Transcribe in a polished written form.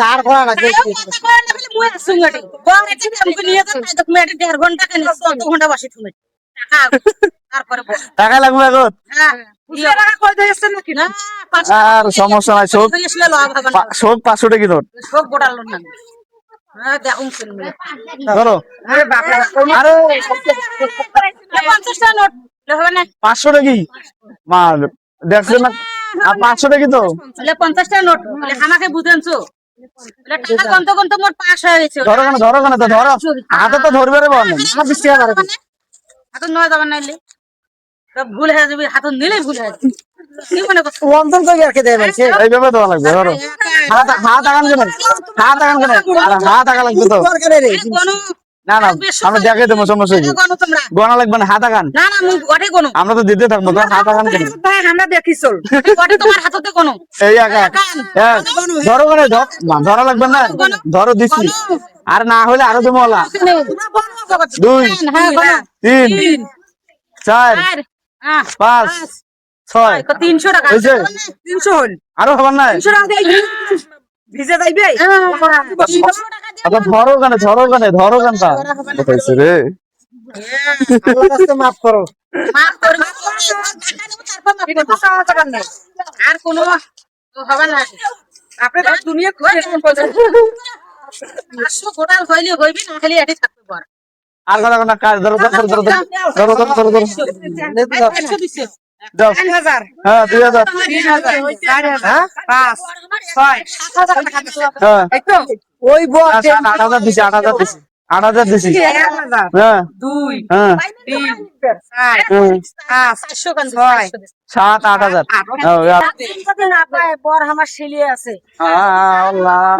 ধার করা লাগবে টাকা লাগবে এখন আর সমস্যা নাই সব 500 টাকা ধর ধরো আরে 500 টাকা মা দেখছেন না 500 টাকা তো 50 টাকা নোট আমাকে বুঝেনছো ধরো কেন তো ধরো হাতে তো ধরবে রে বল 20 টাকা ধরো হাত নয় যাবার নাইলে ভুল হয়ে যাবে হাত নিলেই ভুল হয়ে যাবে কি মনে করছো অন্তর তো রেখে দেবে সে এইভাবে দেওয়া লাগবে ধরো হাত আগান কেন হাত আগা লাগবে তো দরকার রে কোনো না আমরা দেখে দেবো সমস্যা কি কোনো তোমরা গোনা লাগবে না হাত আগান না মুই গটে কোনো আমরা তো দিতে থাকবো তো হাত আগান কেন ভাই আমরা দেখি চল গটে তোমার হাততে কোনো এই আগা ধরো কেন ধরা লাগবে না ধরো দিছি আর না হলে আরো দেবো ওলা 2 3 4 5 6 300 টাকা হয়েছে 300 হল আরো খাবার নাই 300 টাকা দিয়ে ভিজে যাইবে আচ্ছা ধরো কেনটা কোথাইছে রে আল্লাহ রাস্তে maaf করো মাফ করবে এটা তো সাহা টাকা নাই আর কোনো হবে না আপনি তো দুনিয়া খুঁজে করছেন 500 গোটাল হইলে হইবে না খালি এটি থাকবে পর আর কথা কাজ ধরো 100 দিছে দাও 3000 হ্যাঁ 2000 3000 হ্যাঁ 5 6 7000 টাকা দিছো হ্যাঁ এই তো ওই বল 8000 দিছি 8000 দিছি 1000 হ্যাঁ 2 হ্যাঁ 3 4 500 কান 7 8000 না পায় বর আমার ছেলে আছে আল্লাহ